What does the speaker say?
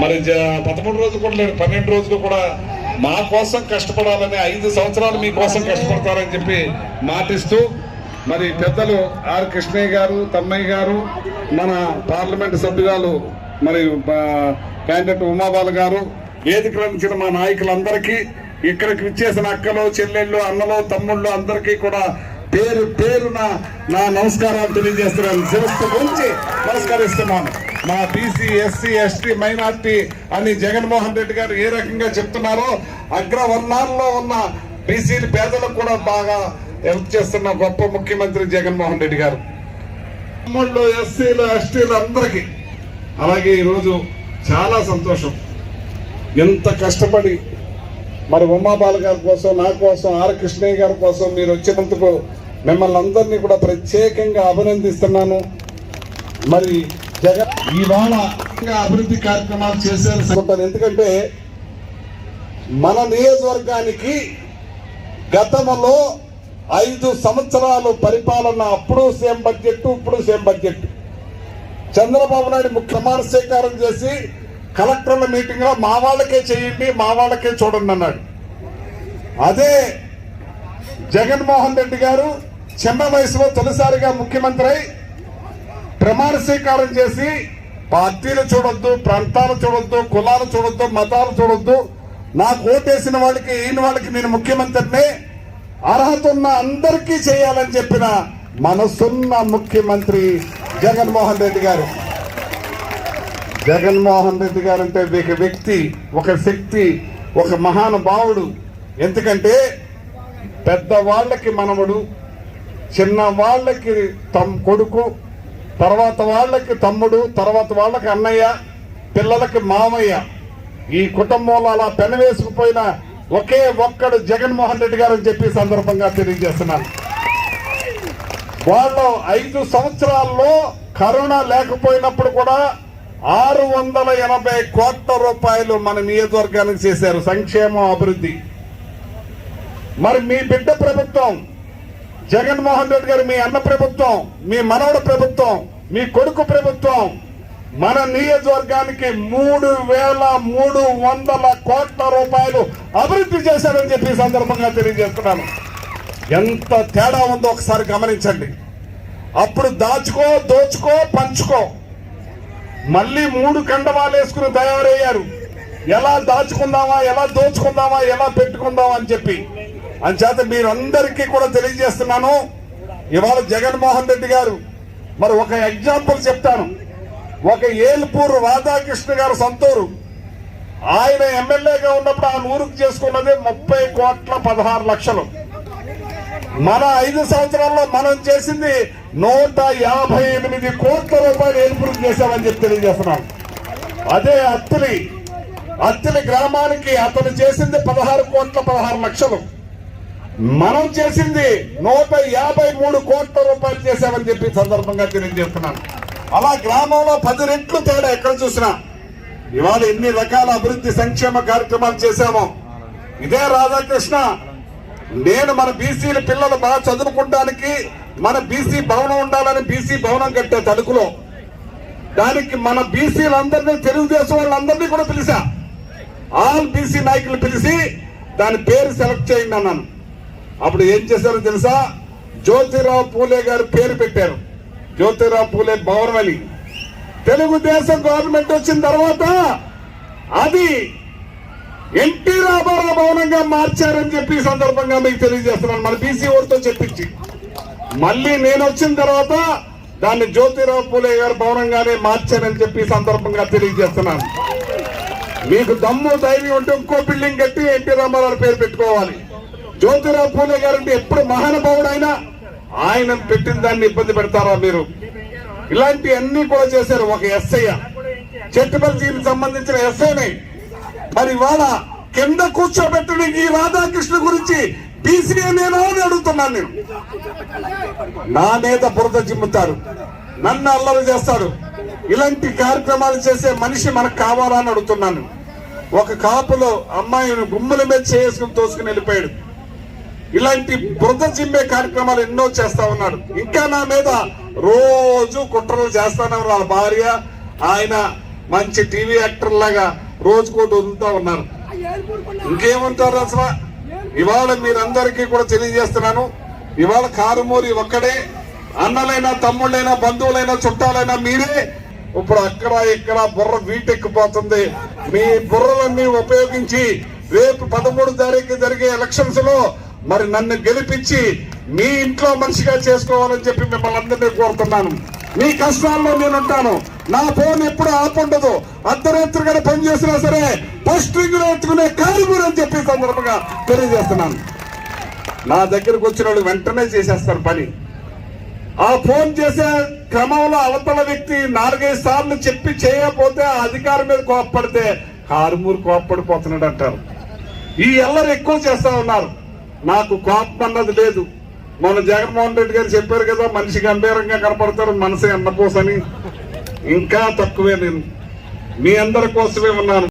మరి 13 రోజులు కూడా లేదు, 12 రోజులు కూడా మా కోసం కష్టపడాలని 5 సంవత్సరాలు మీకోసం కష్టపడతారని చెప్పి మాటిస్తూ మరి పెద్దలు ఆర్ కృష్ణయ్య గారు, తమ్మయ్య గారు, మన పార్లమెంటు సభ్యురాలు మరి క్యాండిడేట్ ఉమాబాల గారు, వేదిక రంచిన మా నాయకులందరికీ, ఇక్కడికి విచ్చేసిన అక్కలు, చెల్లెళ్ళు, అన్నలు, తమ్ముళ్ళు అందరికీ కూడా పేరు పేరున నా నమస్కారాలు తెలియజేస్తున్నాను. శిరస్సు గురించి నమస్కరిస్తున్నాను. మా బీసీ, ఎస్సీ, ఎస్టీ, మైనార్టీ అని జగన్మోహన్ రెడ్డి గారు ఏ రకంగా చెప్తున్నారో అగ్రవర్ణాల్లో ఉన్న బీసీలు పేదలకు కూడా బాగా హెల్ప్ చేస్తున్న గొప్ప ముఖ్యమంత్రి జగన్మోహన్ రెడ్డి గారు. తమ్ముళ్ళు, ఎస్సీలు, ఎస్టీలు అందరికీ అలాగే ఈరోజు చాలా సంతోషం. ఎంత కష్టపడి మరి ఉమాబాల గారి కోసం, నా కోసం, ఆర్ కృష్ణయ్య గారి కోసం మీరు వచ్చినందుకు మిమ్మల్ని అందరినీ కూడా ప్రత్యేకంగా అభినందిస్తున్నాను. మరి జగన్ ఇవాళ అభివృద్ధి కార్యక్రమాలు చేశారు. ఎందుకంటే మన నియోజకవర్గానికి గతంలో 5 సంవత్సరాలు పరిపాలన, అప్పుడు సేమ్ బడ్జెట్, ఇప్పుడు సేమ్ బడ్జెట్. చంద్రబాబు నాయుడు ప్రమాణ స్వీకారం చేసి కలెక్టర్ల మీటింగ్ లో మా వాళ్ళకే చేయండి, మా వాళ్ళకే చూడండి అన్నాడు. అదే జగన్మోహన్ రెడ్డి గారు చిన్న వయసులో తొలిసారిగా ముఖ్యమంత్రి అయి ప్రమాణ స్వీకారం చేసి పార్టీలు చూడొద్దు, ప్రాంతాలు చూడొద్దు, కులాలు చూడొద్దు, మతాలు చూడొద్దు, నాకు ఓటేసిన వాళ్ళకి, ఈయన వాళ్ళకి నేను ముఖ్యమంత్రిని, అర్హత ఉన్న అందరికీ చేయాలని చెప్పిన మనసున్న ముఖ్యమంత్రి జగన్మోహన్ రెడ్డి గారు. జగన్మోహన్ రెడ్డి గారు అంటే ఒక వ్యక్తి, ఒక శక్తి, ఒక మహానుభావుడు. ఎందుకంటే పెద్దవాళ్ళకి మనవడు, చిన్న వాళ్ళకి కొడుకు, తర్వాత వాళ్ళకి తమ్ముడు, తర్వాత వాళ్ళకి అన్నయ్య, పిల్లలకి మామయ్య. ఈ కుటుంబంలో అలా పెనవేసుకుపోయిన ఒకే ఒక్కడు జగన్మోహన్ రెడ్డి గారు అని చెప్పి సందర్భంగా తెలియజేస్తున్నాను. వాళ్ళు 5 సంవత్సరాల్లో కరోనా లేకపోయినప్పుడు కూడా 680 కోట్ల రూపాయలు మన నియోజకవర్గానికి చేశారు సంక్షేమం, అభివృద్ధి. మరి మీ బిడ్డ ప్రభుత్వం జగన్మోహన్ రెడ్డి గారు, మీ అన్న ప్రభుత్వం, మీ మనవడ ప్రభుత్వం, మీ కొడుకు ప్రభుత్వం మన నియోజకవర్గానికి 3300 కోట్ల రూపాయలు అభివృద్ధి చేశారని చెప్పి సందర్భంగా తెలియజేస్తున్నాను. ఎంత తేడా ఉందో ఒకసారి గమనించండి. అప్పుడు దాచుకో, దోచుకో, పంచుకో, మళ్ళీ 3 కండవాలు వేసుకుని తయారయ్యారు. ఎలా దాచుకుందామా, ఎలా దోచుకుందామా, ఎలా పెట్టుకుందామా అని చెప్పి. అంచేత మీరందరికీ కూడా తెలియజేస్తున్నాను, ఇవాళ జగన్మోహన్ రెడ్డి గారు మరి ఒక ఎగ్జాంపుల్ చెప్తాను. ఒక ఏల్పూరు రాధాకృష్ణ గారు సొంతూరు. ఆయన ఎమ్మెల్యేగా ఉన్నప్పుడు ఆ ఊరికి చేసుకున్నది 30 కోట్ల 16 లక్షలు. మన 5 సంవత్సరాల్లో మనం చేసింది 158 కోట్ల రూపాయలు ఏల్పూరు చేశామని చెప్పి తెలియజేస్తున్నాను. అదే అత్తిలి గ్రామానికి అతను చేసింది 16 కోట్ల 16 లక్షలు. మనం చేసింది 153 కోట్ల రూపాయలు చేశామని చెప్పి సందర్భంగా తెలియజేస్తున్నాను. అలా గ్రామంలో 10 రెట్లు తేడా ఎక్కడ చూసినా. ఇవాళ ఎన్ని రకాల అభివృద్ధి సంక్షేమ కార్యక్రమాలు చేశామో. ఇదే రాధాకృష్ణ నేను మన బీసీల పిల్లలు బాగా చదువుకోవడానికి మన బీసీ భవనం ఉండాలని బీసీ భవనం కట్టే తణుకులో. దానికి మన బీసీలందరినీ, తెలుగుదేశం వాళ్ళందరినీ కూడా పిలిచా. ఆల్ బీసీ నాయకులు పిలిచి దాని పేరు సెలెక్ట్ చేయండి అన్నాను. అప్పుడు ఏం చేశారో తెలుసా? జ్యోతిరావు పూలే గారు పేరు పెట్టారు. జ్యోతిరావు పూలే భవనం అని. తెలుగుదేశం గవర్నమెంట్ వచ్చిన తర్వాత అది ఎన్టీ రామారావు భవనంగా మార్చారని చెప్పి సందర్భంగా మీకు తెలియజేస్తున్నాను. మన బీసీ ఓటుతో చెప్పించి మళ్ళీ నేను వచ్చిన తర్వాత దాన్ని జ్యోతిరావు పూలే గారు భవనంగానే మార్చారని చెప్పి సందర్భంగా తెలియజేస్తున్నాను. మీకు దమ్ము ధైర్యం ఉంటే ఇంకో బిల్డింగ్ కట్టి ఎన్టీ రామారావు పేరు పెట్టుకోవాలి. జ్యోతిరావు పూలే గారు అంటే ఎప్పుడు మహానుభావుడు ఆయన పెట్టిన దాన్ని ఇబ్బంది పెడతారా మీరు? ఇలాంటి అన్ని కూడా చేశారు. ఒక ఎస్ఐ, చెట్టుపల్లికి సంబంధించిన ఎస్ఐని మరి ఇవాళ కింద కూర్చోబెట్టిన ఈ రాధాకృష్ణ గురించి బీసీ నేనా అని అడుగుతున్నాను. నేను నా మీద బురద జిమ్ముతారు, నన్ను అల్లరి చేస్తాడు. ఇలాంటి కార్యక్రమాలు చేసే మనిషి మనకు కావాలా అని అడుగుతున్నాను. ఒక కాపులో అమ్మాయిని గుమ్ముల మీద చేసుకుని తోసుకుని వెళ్ళిపోయాడు. ఇలాంటి బురద జిమ్మే కార్యక్రమాలు ఎన్నో చేస్తా ఉన్నాడు. ఇంకా నా మీద రోజు కుట్రలు చేస్తానే వాళ్ళ భార్య, ఆయన మంచి టీవీ యాక్టర్ లాగా రోజుకోటి వదులుతా ఉన్నారు. ఇంకేమంటారు అసలు? ఇవాళ మీరందరికీ కూడా తెలియజేస్తున్నాను, ఇవాళ కారుమూరి ఒక్కడే, అన్నలైనా తమ్ముళ్ళైనా బంధువులైనా చుట్టాలైనా మీరే. ఇప్పుడు అక్కడ ఇక్కడ బుర్ర వీటెక్కిపోతుంది. మీ బుర్రలన్నీ ఉపయోగించి రేపు 13 తారీఖు జరిగే ఎలక్షన్స్ లో మరి నన్ను గెలిపించి మీ ఇంట్లో మనిషిగా చేసుకోవాలని చెప్పి మిమ్మల్ని అందరినీ కోరుతున్నాను. మీ కష్టాల్లో నేను ఉంటాను. నా ఫోన్ ఎప్పుడు ఆపుండదు. అర్ధరాత్రిగా పనిచేసినా సరే ఫస్ట్ రింగ్ లో ఎత్తుకునే కారుమూరి అని చెప్పి సందర్భంగా తెలియజేస్తున్నాను. నా దగ్గరకు వచ్చిన వాళ్ళు వెంటనే చేసేస్తారు పని. ఆ ఫోన్ చేసే క్రమంలో అవతల వ్యక్తి 4-5 సార్లు చెప్పి చేయకపోతే ఆ అధికారం మీద కోప్పడితే కారుమూరి కోప్పడిపోతున్నాడు అంటారు. ఈ ఎల్లరు ఎక్కువ చేస్తా ఉన్నారు. నాకు కోపం అన్నది లేదు. మొన్న జగన్మోహన్ రెడ్డి గారు చెప్పారు కదా, మనిషి గంభీరంగా కనపడతారు, మనసు ఎన్నపోసని. ఇంకా తక్కువే. నేను మీ అందరి కోసమే ఉన్నాను.